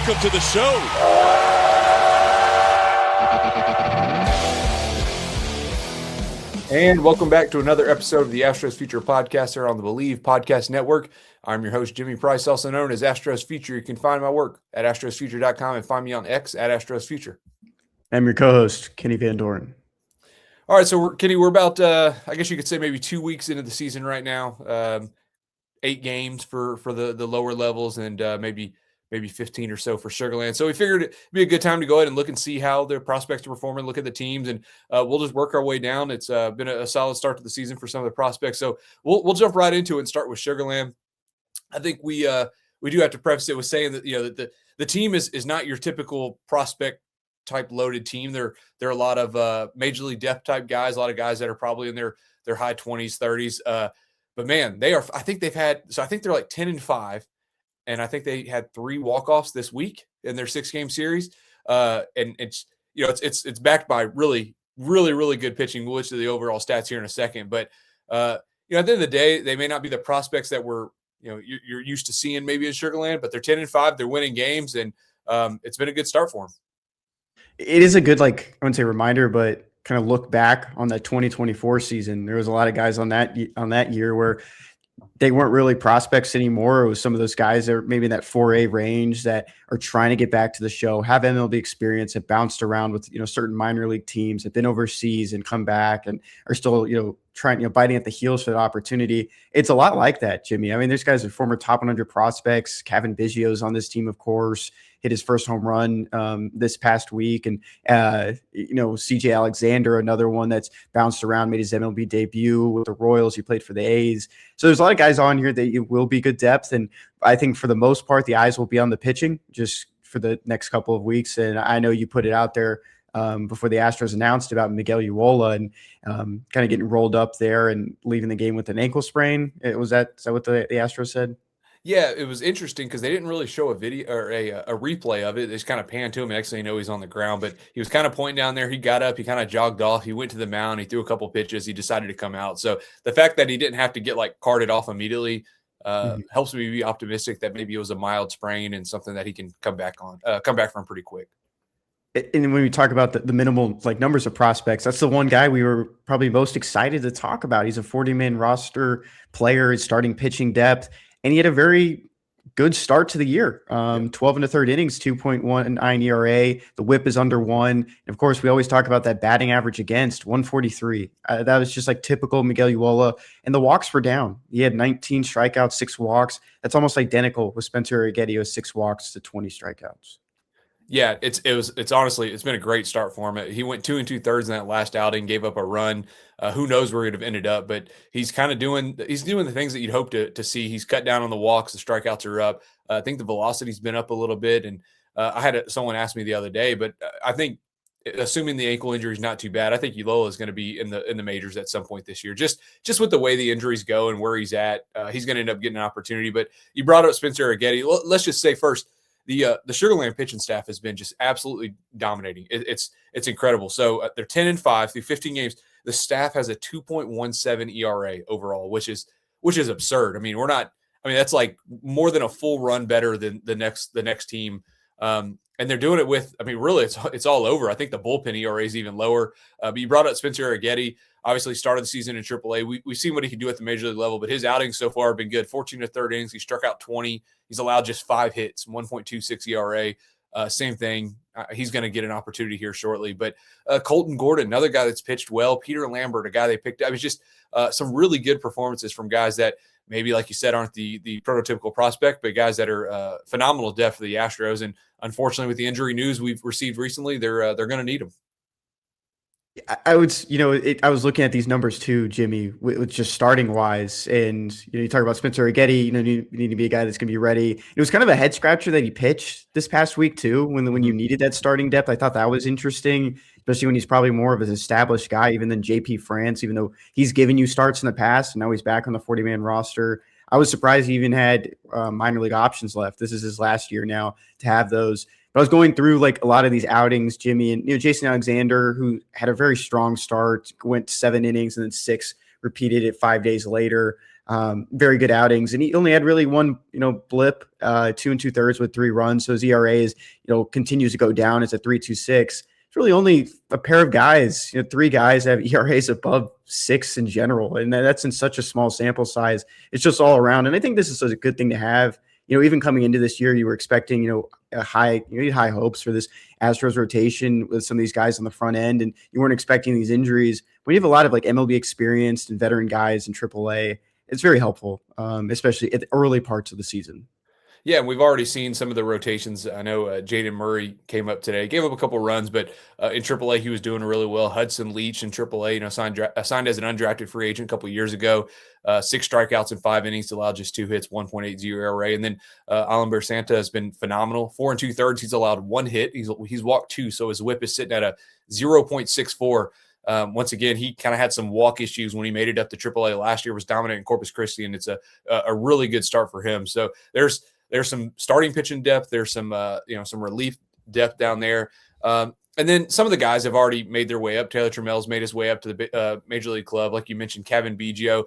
welcome to the show. And welcome back to another episode of the AstrosFuture podcast here on the Believe Podcast Network. I'm your host, Jimmy Price, also known as AstrosFuture. You can find my work at AstrosFuture.com and find me on X at AstrosFuture. I'm your co-host, Kenny Van Doren. All right, so Kenny, we're about, I guess you could say maybe 2 weeks into the season right now. 8 games for the lower levels and maybe 15 or so for Sugarland. So we figured it'd be a good time to go ahead and look and see how their prospects are performing, look at the teams, and we'll just work our way down. It's been a solid start to the season for some of the prospects. So we'll jump right into it and start with Sugarland. I think we do have to preface it with saying that, that the team is not your typical prospect type loaded team. There are a lot of major league depth type guys, a lot of guys that are probably in their high 20s, 30s. But man, they are. I think they're like 10-5, and I think they had 3 walk-offs this week in their 6-game series. And it's backed by really, really, really good pitching. We'll get to the overall stats here in a second. But at the end of the day, they may not be the prospects that you're used to seeing maybe in Sugarland, but they're 10-5. They're winning games, and it's been a good start for them. It is a good, I wouldn't say reminder, but kind of look back on that 2024 season. There was a lot of guys on that year where they weren't really prospects anymore. It was some of those guys that are maybe in that 4A range that are trying to get back to the show, have MLB experience, have bounced around with, certain minor league teams, have been overseas and come back and are still, trying, biting at the heels for the opportunity. It's a lot like that, Jimmy. I mean, there's guys that are former top 100 prospects. Kevin Biggio's on this team, of course, hit his first home run this past week. And, CJ Alexander, another one that's bounced around, made his MLB debut with the Royals. He played for the A's. So there's a lot of guys on here that will be good depth. And I think for the most part, the eyes will be on the pitching just for the next couple of weeks. And I know you put it out there before the Astros announced about Miguel Uola and kind of getting rolled up there and leaving the game with an ankle sprain. Is that what the Astros said? Yeah, it was interesting because they didn't really show a video or a replay of it. They just kind of panned to him. Next thing you know, he's on the ground, but he was kind of pointing down there. He got up, he kind of jogged off. He went to the mound. He threw a couple pitches. He decided to come out. So the fact that he didn't have to get carted off immediately helps me be optimistic that maybe it was a mild sprain and something that he can come back from pretty quick. And when we talk about the minimal numbers of prospects, that's the one guy we were probably most excited to talk about. He's a 40-man roster player, starting pitching depth, and he had a very good start to the year. 12 and a third innings, 2.19 ERA. The WHIP is under 1. And of course, we always talk about that batting average against 143. That was just typical Miguel Uola. And the walks were down. He had 19 strikeouts, 6 walks. That's almost identical with Spencer Arrighetti with 6 walks to 20 strikeouts. Yeah, it's honestly, it's been a great start for him. He went 2 2/3 in that last outing, gave up a run. Who knows where he'd have ended up, but he's kind of doing the things that you'd hope to see. He's cut down on the walks, the strikeouts are up. I think the velocity's been up a little bit, and I had someone ask me the other day, but I think, assuming the ankle injury is not too bad, I think Ulola is going to be in the majors at some point this year. Just with the way the injuries go and where he's at, he's going to end up getting an opportunity. But you brought up Spencer Arrighetti. Let's just say first, the Sugarland pitching staff has been just absolutely dominating. It's incredible. So they're 10-5 through 15 games. The staff has a 2.17 ERA overall, which is absurd. I mean, that's more than a full run better than the next team. And they're doing it with, really it's all over. I think the bullpen ERA is even lower. But you brought up Spencer Arrighetti. Obviously started the season in AAA. We've seen what he can do at the major league level, but his outings so far have been good. 14 1/3 innings. He struck out 20. He's allowed just 5 hits, 1.26 ERA. Same thing. He's going to get an opportunity here shortly. But Colton Gordon, another guy that's pitched well. Peter Lambert, a guy they picked up. It was just some really good performances from guys that maybe, like you said, aren't the prototypical prospect, but guys that are phenomenal depth for the Astros. And unfortunately, with the injury news we've received recently, they're going to need them. I was looking at these numbers too, Jimmy, with just starting wise. And, you talk about Spencer Arrighetti, you need to be a guy that's going to be ready. It was kind of a head scratcher that he pitched this past week too, when you needed that starting depth. I thought that was interesting, especially when he's probably more of an established guy, even than JP France, even though he's given you starts in the past and now he's back on the 40-man roster. I was surprised he even had minor league options left. This is his last year now to have those. But I was going through a lot of these outings, Jimmy, and Jason Alexander, who had a very strong start, went 7 innings and then 6 repeated it 5 days later. Very good outings, and he only had really one, blip, 2 2/3 with 3 runs. So his ERA is, continues to go down. It's a 3.26. It's really only a pair of guys, 3 guys have ERAs above 6 in general, and that's in such a small sample size. It's just all around, and I think this is a good thing to have. Even coming into this year, you were expecting, you had high hopes for this Astros rotation with some of these guys on the front end, and you weren't expecting these injuries. When you have a lot of like MLB experienced and veteran guys in AAA, it's very helpful, especially at the early parts of the season. Yeah, and we've already seen some of the rotations. I know Jaden Murray came up today, gave up a couple runs, but in AAA he was doing really well. Hudson Leach in AAA, signed as an undrafted free agent a couple of years ago. 6 strikeouts in 5 innings, allowed just 2 hits, 1.80 ERA. And then Alan Santa has been phenomenal. 4 2/3, he's allowed 1 hit. He's walked 2, so his WHIP is sitting at a 0.64. Once again, he kind of had some walk issues when he made it up to AAA last year. Was dominant in Corpus Christi, and it's a really good start for him. So there's some starting pitching depth. There's some some relief depth down there. And then some of the guys have already made their way up. Taylor Trammell's made his way up to the Major League Club, like you mentioned. Kevin Biggio,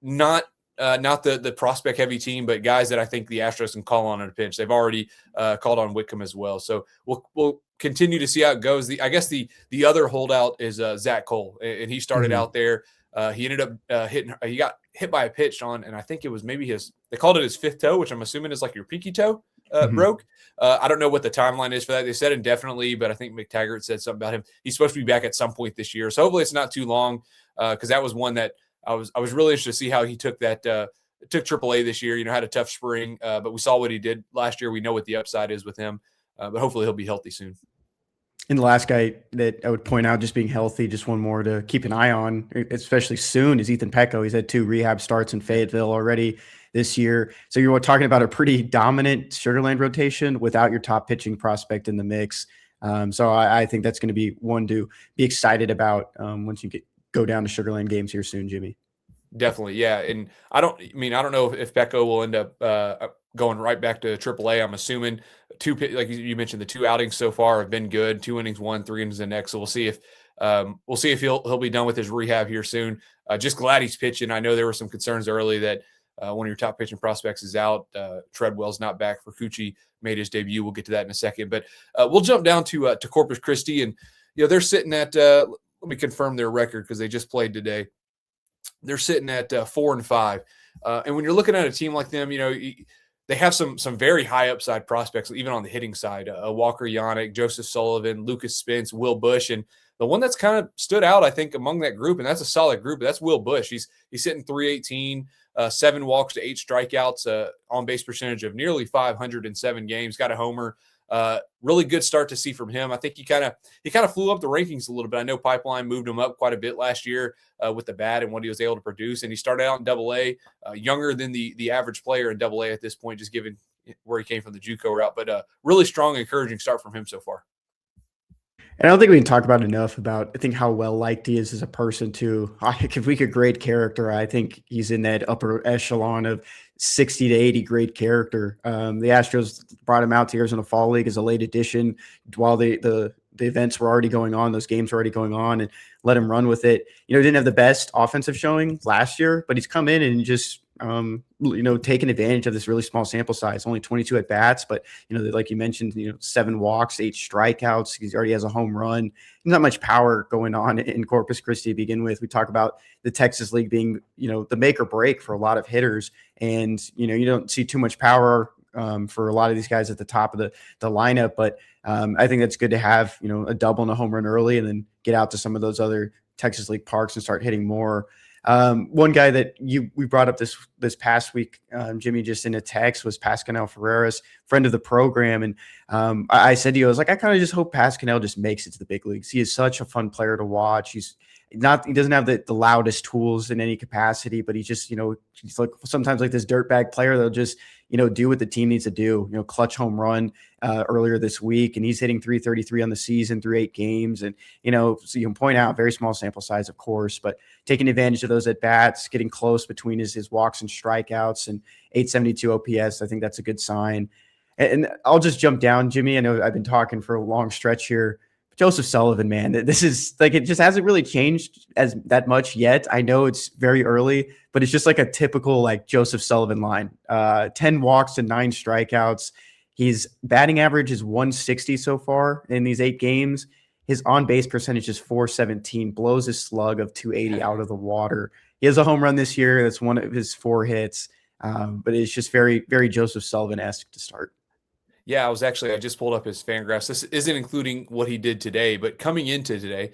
not the prospect heavy team, but guys that I think the Astros can call on in a pinch. They've already called on Whitcomb as well. So we'll continue to see how it goes. I guess the other holdout is Zach Cole, and he started out there. He ended up hitting. He got hit by a pitch on, and I think it was maybe they called it his 5th toe, which I'm assuming is like your pinky toe broke. I don't know what the timeline is for that. They said indefinitely, but I think McTaggart said something about him. He's supposed to be back at some point this year, so hopefully it's not too long, because that was one that I was really interested to see how he took that. Took AAA this year. Had a tough spring, but we saw what he did last year. We know what the upside is with him, but hopefully he'll be healthy soon. And the last guy that I would point out, just being healthy, just one more to keep an eye on, especially soon, is Ethan Pecco. He's had 2 rehab starts in Fayetteville already this year. So you're talking about a pretty dominant Sugarland rotation without your top pitching prospect in the mix. So I think that's going to be one to be excited about once you go down to Sugarland games here soon, Jimmy. Definitely, yeah. And I don't know if Pecco will end up going right back to AAA. I'm assuming like you mentioned, the 2 outings so far have been good. 2 innings, 1, 3 innings the next. So we'll see if he'll be done with his rehab here soon. Just glad he's pitching. I know there were some concerns early that one of your top pitching prospects is out. Treadwell's not back. Fukuchi made his debut. We'll get to that in a second. But we'll jump down to Corpus Christi, and they're sitting at. Let me confirm their record because they just played today. They're sitting at 4-5, and when you're looking at a team like them, they have some very high upside prospects, even on the hitting side. Walker Yannick, Joseph Sullivan, Lucas Spence, Will Bush, and the one that's kind of stood out, I think, among that group, and that's a solid group. That's Will Bush. He's hitting 318, 7 walks to 8 strikeouts, on base percentage of nearly 507 games. Got a homer. Really good start to see from him. I think he kind of flew up the rankings a little bit. I know Pipeline moved him up quite a bit last year with the bat and what he was able to produce. And he started out in Double-A, younger than the average player in Double-A at this point, just given where he came from the JUCO route. But really strong, encouraging start from him so far. And I don't think we can talk about enough about, I think, how well liked he is as a person too. If we could grade character, I think he's in that upper echelon of 60 to 80 great character. The Astros brought him out to Arizona Fall League as a late addition while the events were already going on, those games were already going on, and let him run with it. Didn't have the best offensive showing last year, but he's come in and just taking advantage of this really small sample size, only 22 at bats, but like you mentioned, 7 walks, 8 strikeouts. He already has a home run. Not much power going on in Corpus Christi to begin with. We talk about the Texas League being, the make or break for a lot of hitters, and you don't see too much power for a lot of these guys at the top of the lineup. But I think that's good to have, a double and a home run early, and then get out to some of those other Texas League parks and start hitting more. One guy that we brought up this past week, Jimmy, just in a text, was Pascal Ferreras, friend of the program. And I said to you, I was like, I kind of just hope Pascal just makes it to the big leagues. He is such a fun player to watch. He doesn't have the loudest tools in any capacity, but he just, he's like sometimes like this dirtbag player that'll just, do what the team needs to do. Clutch home run earlier this week, and he's hitting 333 on the season through 8 games. And, so you can point out very small sample size, of course, but taking advantage of those at bats, getting close between his walks and strikeouts, and 872 OPS. I think that's a good sign. And I'll just jump down, Jimmy. I know I've been talking for a long stretch here, Joseph Sullivan, man, this is like, it just hasn't really changed as that much yet. I know it's very early, but it's just like a typical like Joseph Sullivan line. 10 walks and 9 strikeouts. His batting average is 160 so far in these 8 games. His on base percentage is 417, blows his slug of 280 out of the water. He has a home run this year. That's one of his 4 hits. But it's just very, very Joseph Sullivan-esque to start. Yeah, I just pulled up his Fangraphs. This isn't including what he did today, but coming into today,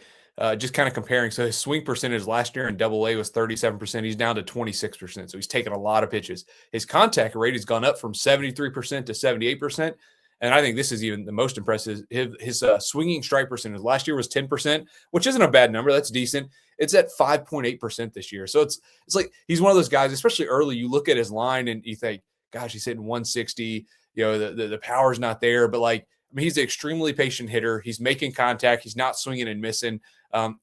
just kind of comparing. So his swing percentage last year in Double A was 37%. He's down to 26%. So he's taken a lot of pitches. His contact rate has gone up from 73% to 78%. And I think this is even the most impressive. His swinging strike percentage last year was 10%, which isn't a bad number. That's decent. It's at 5.8% this year. So it's like he's one of those guys, especially early. You look at his line and you think, gosh, he's hitting 160. The power's not there, but like, I mean, he's an extremely patient hitter. He's making contact. He's not swinging and missing.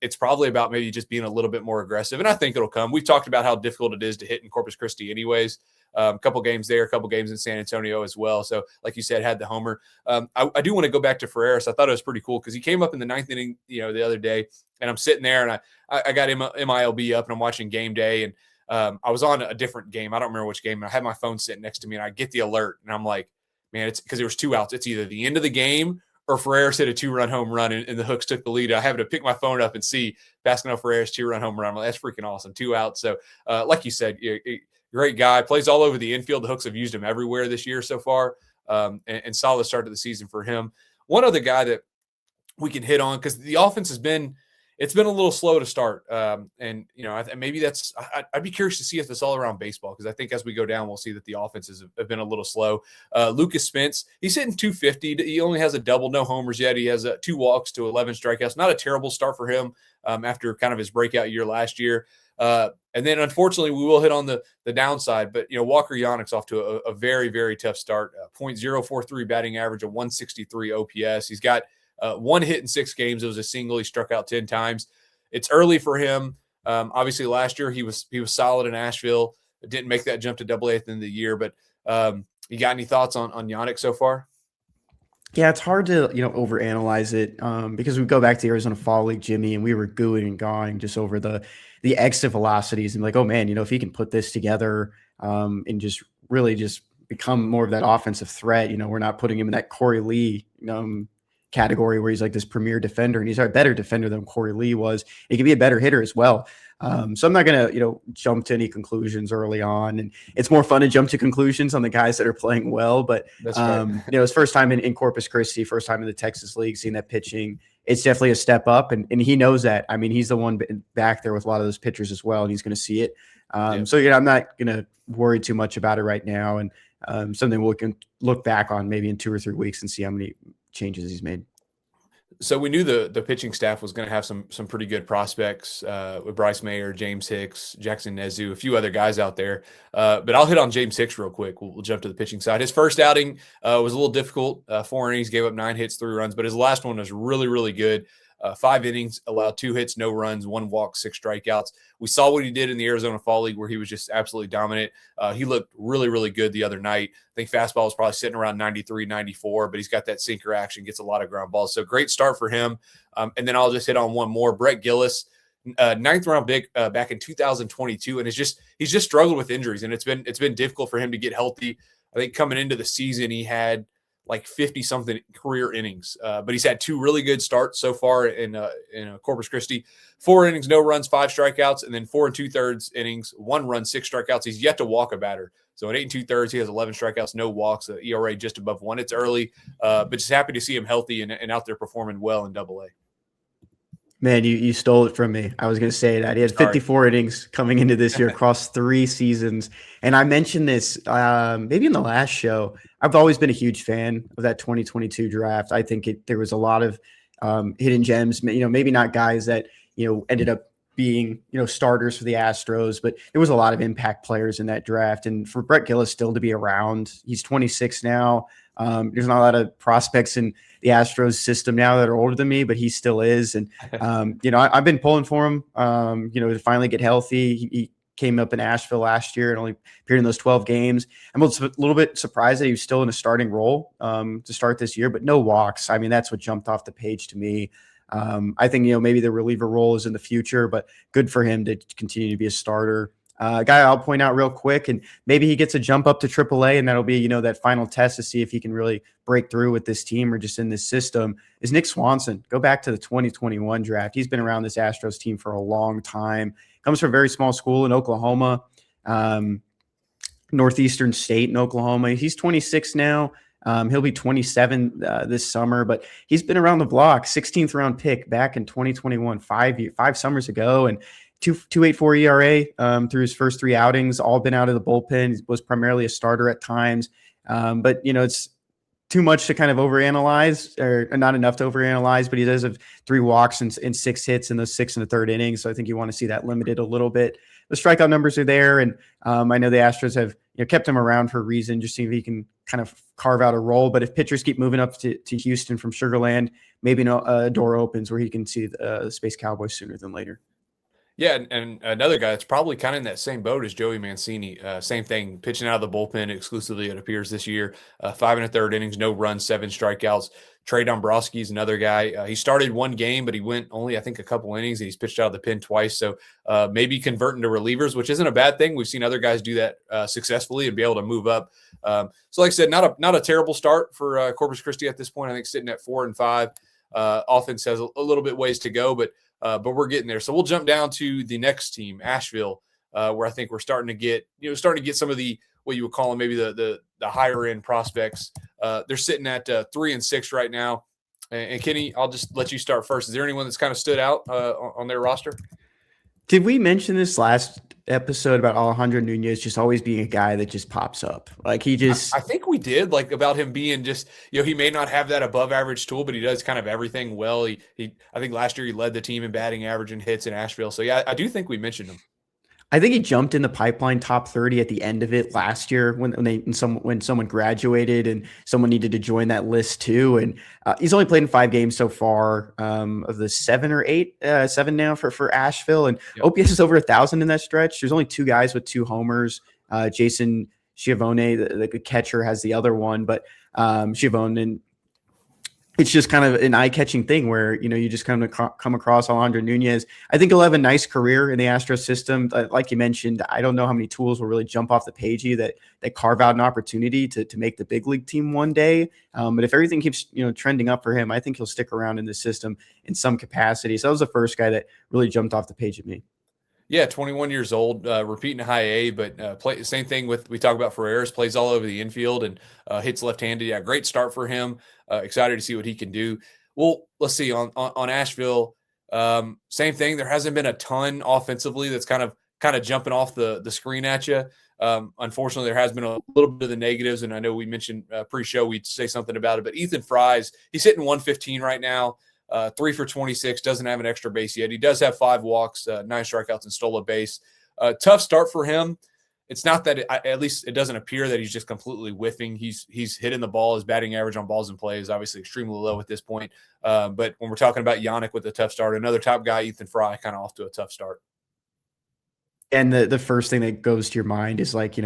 It's probably about maybe just being a little bit more aggressive. And I think it'll come. We've talked about how difficult it is to hit in Corpus Christi anyways. A couple games there, a couple games in San Antonio as well. So like you said, had the homer. I do want to go back to Ferreras. I thought it was pretty cool because he came up in the 9th inning, the other day, and I'm sitting there and I got MILB up and I'm watching game day. And I was on a different game. I don't remember which game. And I had my phone sitting next to me and I get the alert and I'm like, man, it's because there was 2 outs. It's either the end of the game or Ferreras hit a 2-run home run and the Hooks took the lead. I happened to pick my phone up and see Pascal Ferreras 2-run home run. I'm like, that's freaking awesome. 2 outs. So like you said, great guy, plays all over the infield. The Hooks have used him everywhere this year so far, and solid start to the season for him. One other guy that we can hit on because the offense has been – it's been a little slow to start. And, maybe that's – I'd be curious to see if it's all around baseball because I think as we go down, we'll see that the offenses have been a little slow. Lucas Spence, he's hitting 250. He only has a double, no homers yet. He has 2 walks to 11 strikeouts. Not a terrible start for him after kind of his breakout year last year. And then, unfortunately, we will hit on the downside. But, Walker Yannick's off to a very, very tough start. .043 batting average, a 163 OPS. He's got 1 hit in 6 games. It was a single. He struck out 10 times. It's early for him. Obviously, last year he was solid in Asheville. Didn't make that jump to Double A at the end of the year. But you got any thoughts on Yannick so far? Yeah, it's hard to overanalyze it because we go back to the Arizona Fall League, Jimmy, and we were gooing and gawing just over the exit velocities and like, oh man, if he can put this together and just really just become more of that offensive threat, we're not putting him in that Corey Lee category where he's like this premier defender, and he's a better defender than Corey Lee was. He could be a better hitter as well. So I'm not going to, jump to any conclusions early on. And it's more fun to jump to conclusions on the guys that are playing well. But, That's right. His first time in Corpus Christi, first time in the Texas League, seeing that pitching, it's definitely a step up. And he knows that. I mean, he's the one back there with a lot of those pitchers as well, and he's going to see it. So, I'm not going to worry too much about it right now. And something we can look back on maybe in 2 or 3 weeks and see how many changes he's made. So we knew the pitching staff was going to have some pretty good prospects with Bryce Mayer, James Hicks, Jackson Nezu, a few other guys out there. But I'll hit on James Hicks real quick. We'll jump to the pitching side. His first outing was a little difficult. 4 innings, gave up 9 hits, 3 runs. But his last one was really, really good. 5 innings, allowed 2 hits, no runs, 1 walk, 6 strikeouts. We saw what he did in the Arizona Fall League where he was just absolutely dominant. He looked really, really good the other night. I think fastball was probably sitting around 93, 94, but he's got that sinker action, gets a lot of ground balls. So great start for him. And then I'll just hit on one more. Brett Gillis, 9th round pick back in 2022, and he's just struggled with injuries, and it's been difficult for him to get healthy. I think coming into the season, he had like 50 something career innings, but he's had 2 really good starts so far in Corpus Christi. 4 innings, no runs, 5 strikeouts, and then 4 2/3 innings, 1 run, 6 strikeouts. He's yet to walk a batter. So in 8 2/3, he has 11 strikeouts, no walks, ERA just above 1. It's early, but just happy to see him healthy and out there performing well in Double A. Man, you stole it from me. I was going to say that. He had 54 innings coming into this year across 3 seasons. And I mentioned this maybe in the last show. I've always been a huge fan of that 2022 draft. I think there was a lot of hidden gems, maybe not guys that, ended up being, starters for the Astros, but there was a lot of impact players in that draft. And for Brett Gillis still to be around, he's 26 now. There's not a lot of prospects in the Astros system now that are older than me, but he still is. And, I've been pulling for him, to finally get healthy. He came up in Asheville last year and only appeared in those 12 games. I'm a little bit surprised that he was still in a starting role to start this year, but no walks. I mean, that's what jumped off the page to me. I think, maybe the reliever role is in the future, but good for him to continue to be a starter. A guy I'll point out real quick, and maybe he gets a jump up to AAA, and that'll be, that final test to see if he can really break through with this team or just in this system, is Nick Swanson. Go back to the 2021 draft. He's been around this Astros team for a long time. Comes from a very small school in Oklahoma, Northeastern State in Oklahoma. He's 26 now. He'll be 27 this summer, but he's been around the block. 16th round pick back in 2021, five summers ago, and 2.84 ERA through his first 3 outings. All been out of the bullpen. He was primarily a starter at times, but it's too much to kind of overanalyze, or not enough to overanalyze. But he does have 3 walks and 6 hits in those 6 and the 3rd innings, so I think you want to see that limited a little bit. The strikeout numbers are there, and I know the Astros have kept him around for a reason, just seeing if he can kind of carve out a role. But if pitchers keep moving up to Houston from Sugar Land, maybe a door opens where he can see the Space Cowboys sooner than later. Yeah, and another guy that's probably kind of in that same boat as Joey Mancini. Same thing, pitching out of the bullpen exclusively, it appears, this year. 5 1/3 innings, no runs, 7 strikeouts. Trey Dombrowski is another guy. He started 1 game, but he went only, I think, a couple innings. He's pitched out of the pen twice. So maybe converting to relievers, which isn't a bad thing. We've seen other guys do that successfully and be able to move up. So like I said, not a terrible start for Corpus Christi at this point. I think sitting at 4-5. Offense has a little bit ways to go, but we're getting there. So we'll jump down to the next team, Asheville, where I think we're starting to get some of the, what you would call them, maybe the higher end prospects. They're sitting at 3-6 right now. And Kenny, I'll just let you start first. Is there anyone that's kind of stood out on their roster? Did we mention this last episode about Alejandro Nunez just always being a guy that just pops up? Like he just, I think we did, like, about him being just, he may not have that above average tool, but he does kind of everything well. I think last year he led the team in batting average and hits in Asheville. So yeah, I do think we mentioned him. I think he jumped in the pipeline top 30 at the end of it last year when someone graduated and someone needed to join that list too. And he's only played in 5 games so far of the 7 or 8, 7 now for Asheville. And yep. OPS is over 1,000 in that stretch. There's only 2 guys with 2 homers. Jason Schiavone, the catcher, has the other one, but Schiavone, it's just kind of an eye-catching thing where, you just come across Alejandro Nunez. I think he'll have a nice career in the Astros system. Like you mentioned, I don't know how many tools will really jump off the page that carve out an opportunity to make the big league team one day. But if everything keeps, trending up for him, I think he'll stick around in the system in some capacity. So that was the first guy that really jumped off the page at me. Yeah, 21 years old, repeating a high A, but same thing with, we talk about Ferreras, plays all over the infield and hits left-handed. Yeah, great start for him. Excited to see what he can do. Well, let's see, on Asheville, same thing. There hasn't been a ton offensively that's kind of jumping off the screen at you. Unfortunately, there has been a little bit of the negatives, and I know we mentioned pre-show we'd say something about it, but Ethan Fries, he's hitting 115 right now. 3 for 26, doesn't have an extra base yet. He does have 5 walks, 9 strikeouts, and stole a base. Tough start for him. It's not that at least it doesn't appear that he's just completely whiffing. He's hitting the ball. His batting average on balls in play is obviously extremely low at this point. But when we're talking about Yannick with a tough start, another top guy, Ethan Fry, kind of off to a tough start. And the first thing that goes to your mind is like,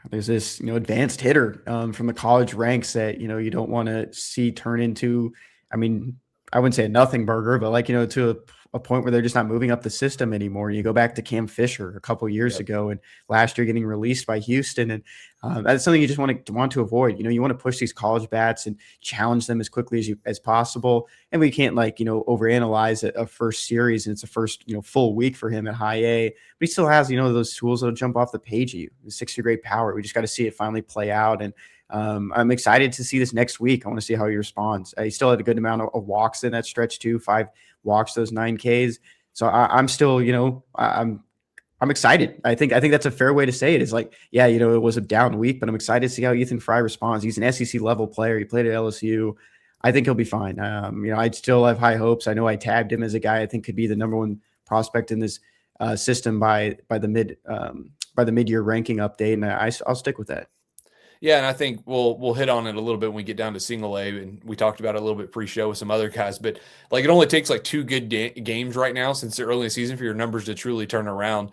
there's this, advanced hitter from the college ranks that, you don't want to see turn into, I wouldn't say a nothing burger, but like, to a point where they're just not moving up the system anymore. You go back to Cam Fisher a couple years ago, and last year getting released by Houston. And that's something you just want to avoid. You want to push these college bats and challenge them as quickly as possible. And we can't overanalyze a first series. And it's a first, full week for him at high A, but he still has, those tools that'll jump off the page at you. The 60-grade power. We just got to see it finally play out. And I'm excited to see this next week. I want to see how he responds. He still had a good amount of walks in that stretch too, 5 walks, those 9 Ks. So I'm still, I'm excited. I think that's a fair way to say it. Is like, yeah, it was a down week, but I'm excited to see how Ethan Fry responds. He's an SEC level player. He played at LSU. I think he'll be fine. I still have high hopes. I know I tabbed him as a guy I think could be the number 1 prospect in this system by the mid-year ranking update, and I'll stick with that. Yeah, and I think we'll hit on it a little bit when we get down to single A, and we talked about it a little bit pre-show with some other guys. But it only takes 2 good games right now since the early in the season for your numbers to truly turn around.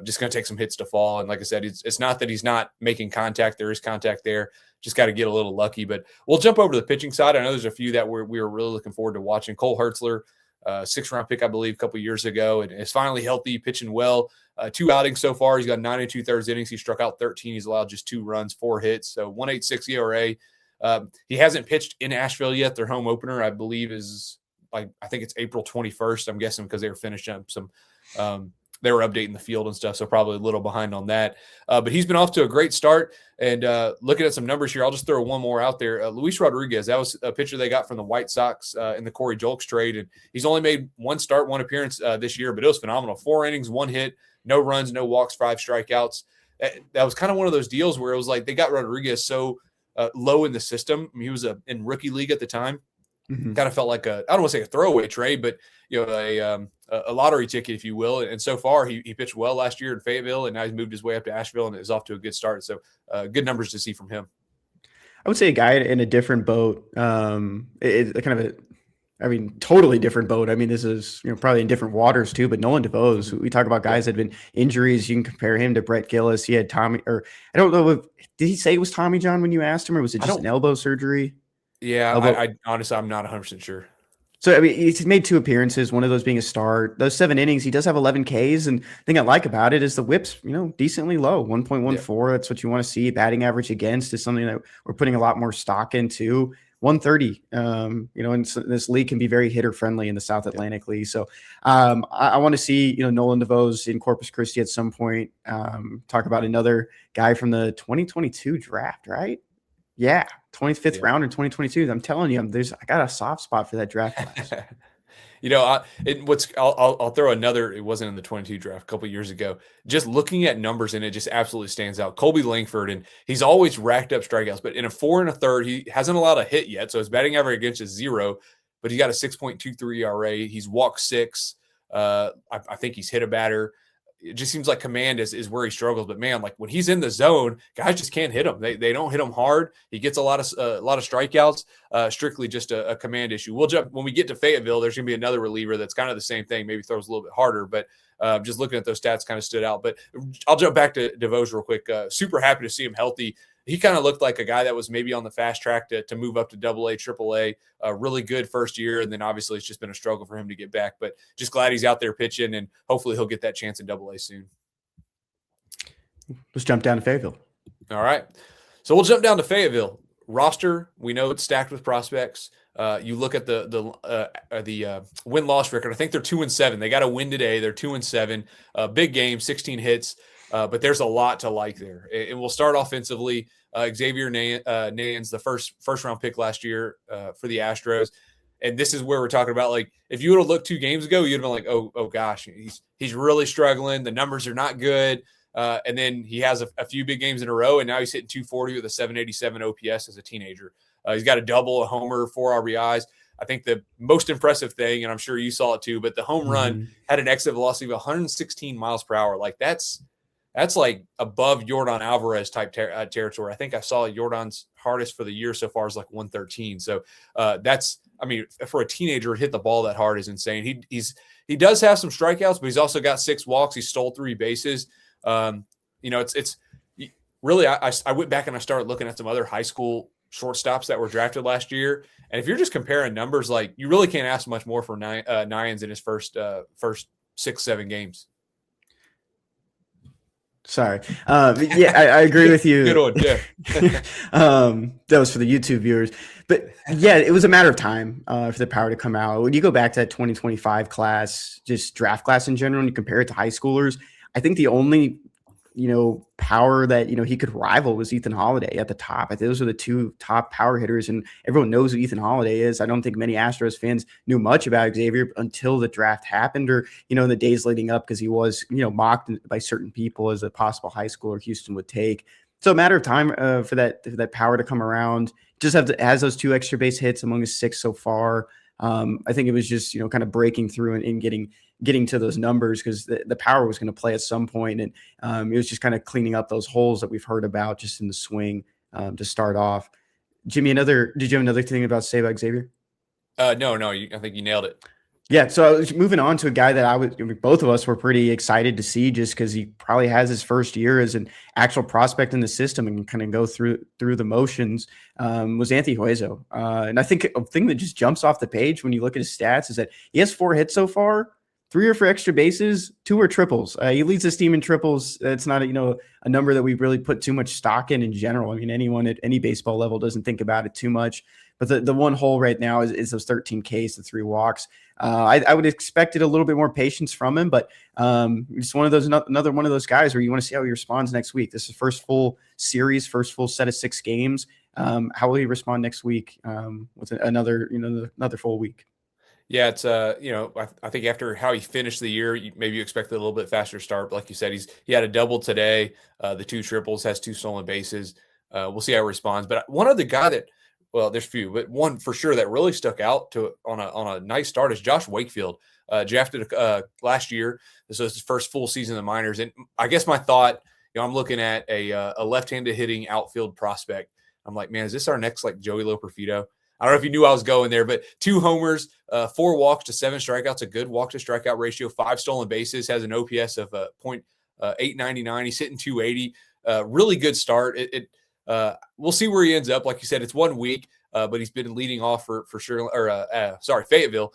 Just going to take some hits to fall, and like I said, it's not that he's not making contact. There is contact there. Just got to get a little lucky. But we'll jump over to the pitching side. I know there's a few that we were really looking forward to watching. Cole Hertzler, 6th-round pick, I believe, a couple years ago, and is finally healthy, pitching well. 2 outings so far. He's got 9 2/3 innings. He struck out 13. He's allowed just 2 runs, 4 hits. So 1.86 ERA. He hasn't pitched in Asheville yet. Their home opener, I believe, is I think it's April 21st. I'm guessing because they were finishing up some. They were updating the field and stuff, so probably a little behind on that. But he's been off to a great start. And looking at some numbers here, I'll just throw one more out there. Luis Rodriguez, that was a pitcher they got from the White Sox in the Corey Julks trade. And he's only made 1 start, 1 appearance this year, but it was phenomenal. 4 innings, 1 hit, no runs, no walks, 5 strikeouts. That was kind of one of those deals where it was like they got Rodriguez so low in the system. I mean, he was in rookie league at the time. Mm-hmm. Kind of felt like I don't want to say a throwaway trade, but a lottery ticket, if you will. And so far, he pitched well last year in Fayetteville, and now he's moved his way up to Asheville and is off to a good start. So good numbers to see from him. I would say a guy in a different boat. It's kind of totally different boat. I mean, this is probably in different waters too. But Nolan DeVos, we talk about guys that have been injuries. You can compare him to Brett Gillis. He had Tommy, or I don't know did he say it was Tommy John when you asked him, or was it just an elbow surgery? Yeah, I honestly, I'm not 100% sure. So, I mean, he's made 2 appearances, one of those being a start. Those 7 innings, he does have 11 Ks. And the thing I like about it is the whip's, decently low, 1.14. Yeah. That's what you want to see. Batting average against is something that we're putting a lot more stock into. 130, and so this league can be very hitter friendly in the South Atlantic League. So I want to see, Nolan DeVos in Corpus Christi at some point. Talk about another guy from the 2022 draft, right? Yeah, 25th round in 2022. I'm telling you, I got a soft spot for that draft class. I'll throw another. It wasn't in the 22 draft a couple of years ago. Just looking at numbers, and it just absolutely stands out. Colby Langford, and he's always racked up strikeouts, but in a 4 1/3, he hasn't allowed a hit yet. So his batting average against is 0, but he's got a 6.23 ERA. He's walked 6. I think he's hit a batter. It just seems like command is where he struggles. But man, like when he's in the zone, guys just can't hit him. They don't hit him hard. He gets a lot of strikeouts. Strictly just a command issue. We'll jump when we get to Fayetteville. There's gonna be another reliever that's kind of the same thing. Maybe throws a little bit harder, but just looking at those stats kind of stood out. But I'll jump back to DeVos real quick. Super happy to see him healthy. He kind of looked like a guy that was maybe on the fast track to move up to AA, AAA. Really good first year, and then obviously it's just been a struggle for him to get back. But just glad he's out there pitching, and hopefully he'll get that chance in AA soon. Let's jump down to Fayetteville. All right, so we'll jump down to Fayetteville. Roster, we know it's stacked with prospects. You look at the win-loss record. I think they're 2-7. They got a win today. They're 2-7. Big game, 16 hits. But there's a lot to like there. And we'll start offensively. Xavier Nans, the first round pick last year for the Astros. And this is where we're talking about, like, if you would have looked 2 games ago, you'd have been like, oh gosh, he's really struggling. The numbers are not good. And then he has a few big games in a row, and now he's hitting 240 with a 787 OPS as a teenager. He's got a double, a homer, 4 RBIs. I think the most impressive thing, and I'm sure you saw it too, but the home run had an exit velocity of 116 miles per hour. Like that's like above Yordan Alvarez type territory. I think I saw Yordan's hardest for the year so far is like 113. So for a teenager to hit the ball that hard is insane. He does have some strikeouts, but he's also got 6 walks. He stole 3 bases. It's really, I went back and I started looking at some other high school shortstops that were drafted last year. And if you're just comparing numbers, like you really can't ask much more for Nyans in his first 6-7 games. Sorry. Yeah, I agree with you. Good one, yeah. That was for the YouTube viewers. But yeah, it was a matter of time for the power to come out. When you go back to that 2025 class, just draft class in general, and you compare it to high schoolers, I think the only, power that, he could rival was Ethan Holiday at the top. I think those are the 2 top power hitters, and everyone knows who Ethan Holiday is. I don't think many Astros fans knew much about Xavier until the draft happened, or, in the days leading up, because he was, mocked by certain people as a possible high schooler Houston would take. So a matter of time for that power to come around. Just has those 2 extra base hits among his 6 so far. I think it was just, kind of breaking through and getting to those numbers, because the power was going to play at some point. And it was just kind of cleaning up those holes that we've heard about just in the swing to start off. Jimmy, did you have another thing to say about Xavier? No, I think you nailed it. Yeah, so moving on to a guy that I mean, both of us were pretty excited to see just because he probably has his first year as an actual prospect in the system and kind of go through the motions. Was Anthony Hueso, and I think a thing that just jumps off the page when you look at his stats is that he has 4 hits so far. 3 are for extra bases, 2 are triples. He leads this team in triples. It's not a number that we really put too much stock in general. I mean, anyone at any baseball level doesn't think about it too much. But the one hole right now is those 13 Ks, the 3 walks. I would expect it a little bit more patience from him, but it's one of those another one of those guys where you want to see how he responds next week. This is first full series, first full set of 6 games. How will he respond next week with another full week? Yeah, it's I think after how he finished the year, maybe you expect a little bit faster start. But like you said, he had a double today, the 2 triples, has 2 stolen bases. We'll see how he responds. But one other guy that, well, there's few, but one for sure that really stuck out to on a nice start is Josh Wakefield, drafted last year. This was his first full season in the minors, and I guess my thought, I'm looking at a left-handed hitting outfield prospect. I'm like, man, is this our next like Joey Loperfido? I don't know if you knew I was going there, but 2 homers, 4 walks to 7 strikeouts, a good walk to strikeout ratio, 5 stolen bases, has an OPS of .899. He's hitting 280. Really good start. We'll see where he ends up. Like you said, it's 1 week, but he's been leading off for sure. Fayetteville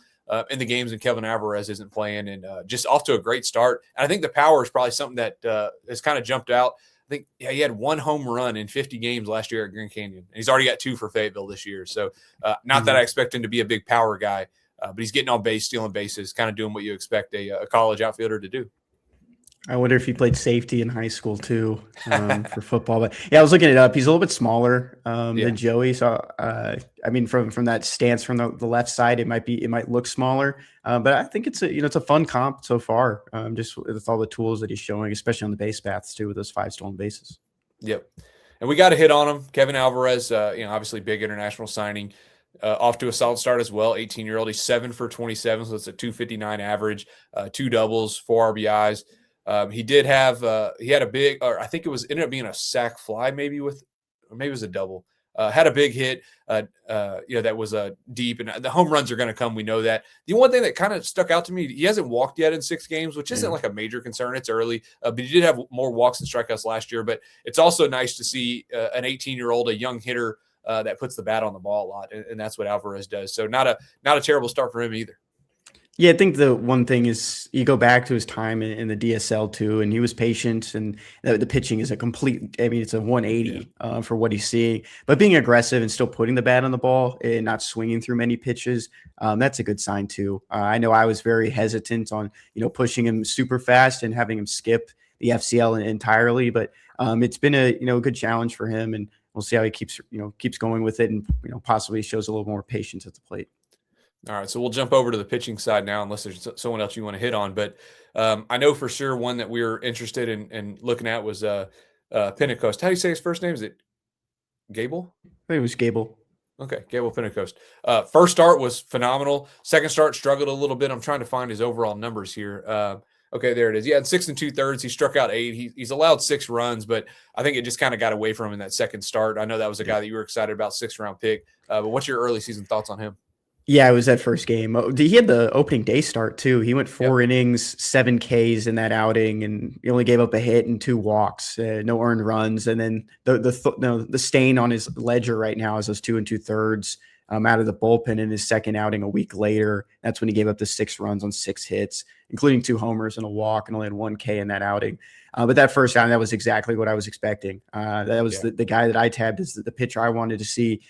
in the games, and Kevin Alvarez isn't playing, and just off to a great start. And I think the power is probably something that has kind of jumped out. I think he had 1 home run in 50 games last year at Grand Canyon, and he's already got 2 for Fayetteville this year. So not that I expect him to be a big power guy, but he's getting on base, stealing bases, kind of doing what you expect a college outfielder to do. I wonder if he played safety in high school too for football. But yeah, I was looking it up. He's a little bit smaller than Joey. So I mean, from that stance from the left side, it might look smaller. But I think it's a fun comp so far. Just with all the tools that he's showing, especially on the base paths too, with those 5 stolen bases. Yep. And we got to hit on him. Kevin Alvarez, obviously big international signing. Off to a solid start as well. 18-year-old. He's 7 for 27, so it's a 259 average, 2 doubles, 4 RBIs. He did have he had a big, or I think ended up being a sac fly, or maybe it was a double. Had a big hit, that was deep, and the home runs are going to come. We know that. The one thing that kind of stuck out to me, he hasn't walked yet in 6 games, which isn't like a major concern. It's early, but he did have more walks and strikeouts last year. But it's also nice to see an 18-year-old, a young hitter that puts the bat on the ball a lot, and that's what Alvarez does. So not a terrible start for him either. Yeah, I think the one thing is you go back to his time in the DSL too, and he was patient, and the pitching is it's a 180 for what he's seeing. But being aggressive and still putting the bat on the ball and not swinging through many pitches, that's a good sign too. I know I was very hesitant on pushing him super fast and having him skip the FCL entirely, but it's been a good challenge for him, and we'll see how he keeps going with it, and possibly shows a little more patience at the plate. All right, so we'll jump over to the pitching side now, unless there's someone else you want to hit on. But I know for sure one that we were interested in looking at was Pentecost. How do you say his first name? Is it Gable? I think it was Gable. Okay, Gable Pentecost. First start was phenomenal. Second start struggled a little bit. I'm trying to find his overall numbers here. Okay, there it is. Yeah, in 6 2/3, he struck out 8. He's allowed 6 runs, but I think it just kind of got away from him in that second start. I know that was a guy that you were excited about, 6th-round pick. But what's your early season thoughts on him? Yeah, it was that first game. He had the opening day start too. He went 4 innings, 7 Ks in that outing, and he only gave up a hit and 2 walks, no earned runs. And then the stain on his ledger right now is those 2 2/3 out of the bullpen in his second outing a week later. That's when he gave up the 6 runs on 6 hits, including 2 homers and a walk, and only had 1 K in that outing. But that first outing, that was exactly what I was expecting. That was the guy that I tabbed as the pitcher I wanted to see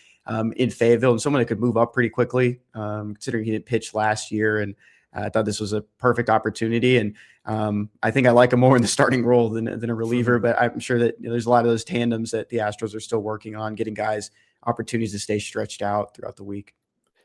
in Fayetteville, and someone that could move up pretty quickly, considering he didn't pitch last year. And I thought this was a perfect opportunity. And I think I like him more in the starting role than a reliever, but I'm sure that there's a lot of those tandems that the Astros are still working on, getting guys opportunities to stay stretched out throughout the week.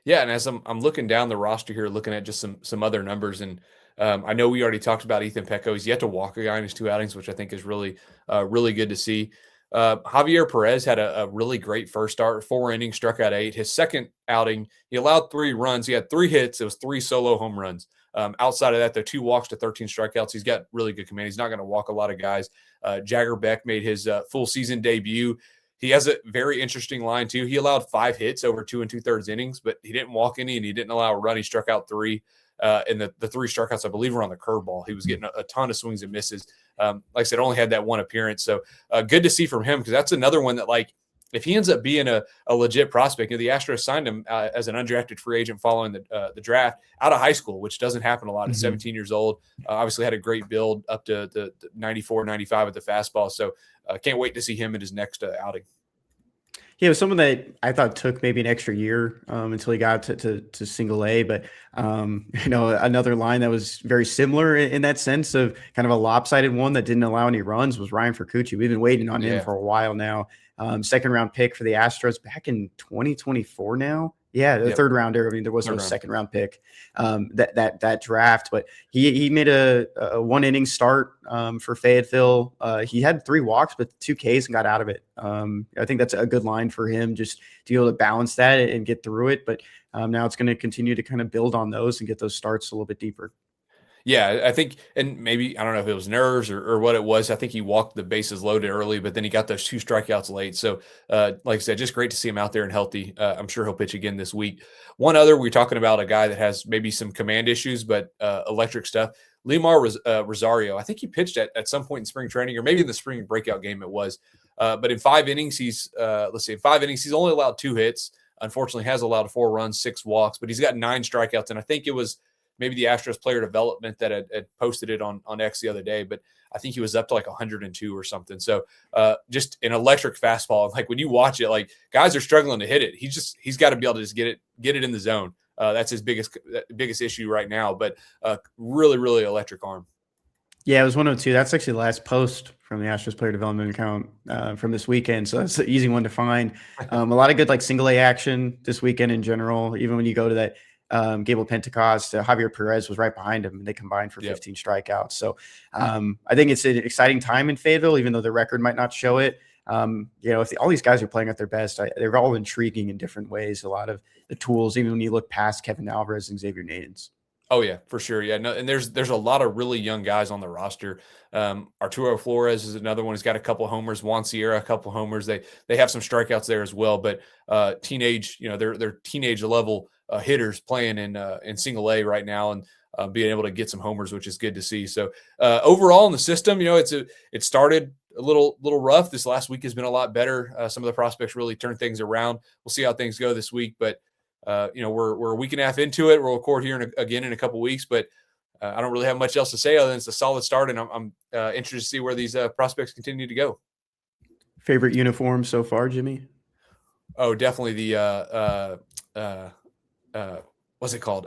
Yeah, and as I'm looking down the roster here, looking at just some other numbers, and I know we already talked about Ethan Pecco. He's yet to walk a guy in his 2 outings, which I think is really good to see. Javier Perez had a really great first start, 4 innings, struck out 8. His second outing, he allowed 3 runs. He had 3 hits. It was 3 solo home runs. Outside of that, the 2 walks to 13 strikeouts. He's got really good command. He's not going to walk a lot of guys. Jagger Beck made his full season debut. He has a very interesting line too. He allowed 5 hits over 2 2/3 innings, but he didn't walk any and he didn't allow a run. He struck out 3. and the 3 strikeouts, I believe, were on the curveball. He was getting a ton of swings and misses. Like I said, only had that one appearance. So good to see from him, because that's another one that, like, if he ends up being a legit prospect, the Astros signed him as an undrafted free agent following the draft out of high school, which doesn't happen a lot. At 17 years old, obviously had a great build up to the 94, 95 at the fastball. So can't wait to see him in his next outing. Yeah, it was someone that I thought took maybe an extra year until he got to single A. But, another line that was very similar in that sense of kind of a lopsided one that didn't allow any runs was Ryan Furcucci. We've been waiting on him for a while now. Second round pick for the Astros back in 2024 now. Yeah, the third rounder. I mean, there was no second round pick that draft, but he made a 1 inning start for Fayetteville. He had 3 walks, but 2 Ks and got out of it. I think that's a good line for him, just to be able to balance that and get through it. But now it's going to continue to kind of build on those and get those starts a little bit deeper. Yeah, I think, and maybe, I don't know if it was nerves or what it was. I think he walked the bases loaded early, but then he got those 2 strikeouts late. So, like I said, just great to see him out there and healthy. I'm sure he'll pitch again this week. One other, we're talking about a guy that has maybe some command issues, but electric stuff. Lemar Rosario, I think he pitched at some point in spring training, or maybe in the spring breakout game it was. But in 5 innings, he's only allowed 2 hits. Unfortunately, has allowed 4 runs, 6 walks, but he's got 9 strikeouts. And I think it was maybe the Astros player development that had posted it on X the other day, but I think he was up to like 102 or something. So just an electric fastball. Like when you watch it, like guys are struggling to hit it. He's got to be able to just get it in the zone. That's his biggest issue right now, but really, really electric arm. Yeah, it was 102. That's actually the last post from the Astros player development account from this weekend. So that's an easy one to find. A lot of good like single A action this weekend in general. Even when you go to that Gable Pentecost, Javier Perez was right behind him, and they combined for 15 strikeouts. So I think it's an exciting time in Fayetteville, even though the record might not show it. If all these guys are playing at their best, they're all intriguing in different ways. A lot of the tools, even when you look past Kevin Alvarez and Xavier Nadens. Oh yeah, for sure. Yeah, no, and there's a lot of really young guys on the roster. Arturo Flores is another one. He's got a couple of homers. Juan Sierra, a couple of homers. They have some strikeouts there as well. But teenage, they're teenage level hitters playing in single A right now, and being able to get some homers, which is good to see. So overall in the system, it started a little rough. This last week has been a lot better. Some of the prospects really turned things around. We'll see how things go this week, but we're a week and a half into it. We'll record here again in a couple weeks, but I don't really have much else to say other than it's a solid start, and I'm interested to see where these prospects continue to go. Favorite uniform so far, Jimmy? Oh, definitely the what's it called?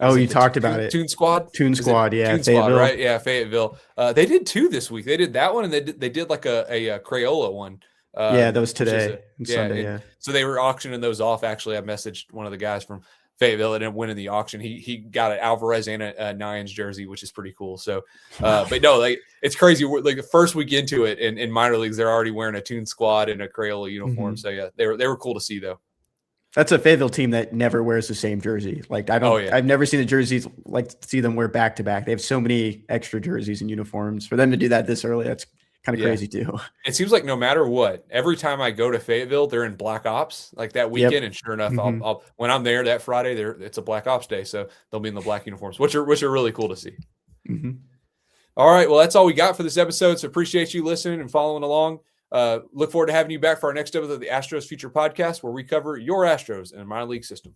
You talked about it. Toon Squad. Toon Squad, yeah. Toon Squad, right? Yeah, Fayetteville. They did 2 this week. They did that one, and they did like a Crayola one. That was today and Sunday. Yeah. So they were auctioning those off. Actually, I messaged one of the guys from Fayetteville that didn't win in the auction. He got an Alvarez and a Nyans jersey, which is pretty cool. So, but no, like it's crazy. Like the first week into it in minor leagues, they're already wearing a Toon Squad and a Crayola uniform. So yeah, they were cool to see though. That's a Fayetteville team that never wears the same jersey. Like I've never seen the jerseys see them wear back to back. They have so many extra jerseys and uniforms. For them to do that this early, that's kind of crazy too. It seems like no matter what, every time I go to Fayetteville, they're in Black Ops like that weekend. And sure enough, I'll when I'm there that Friday, it's a Black Ops day, so they'll be in the black uniforms, which are really cool to see. All right, well, that's all we got for this episode. So appreciate you listening and following along. Look forward to having you back for our next episode of the Astros Future podcast, where we cover your Astros in the minor league system.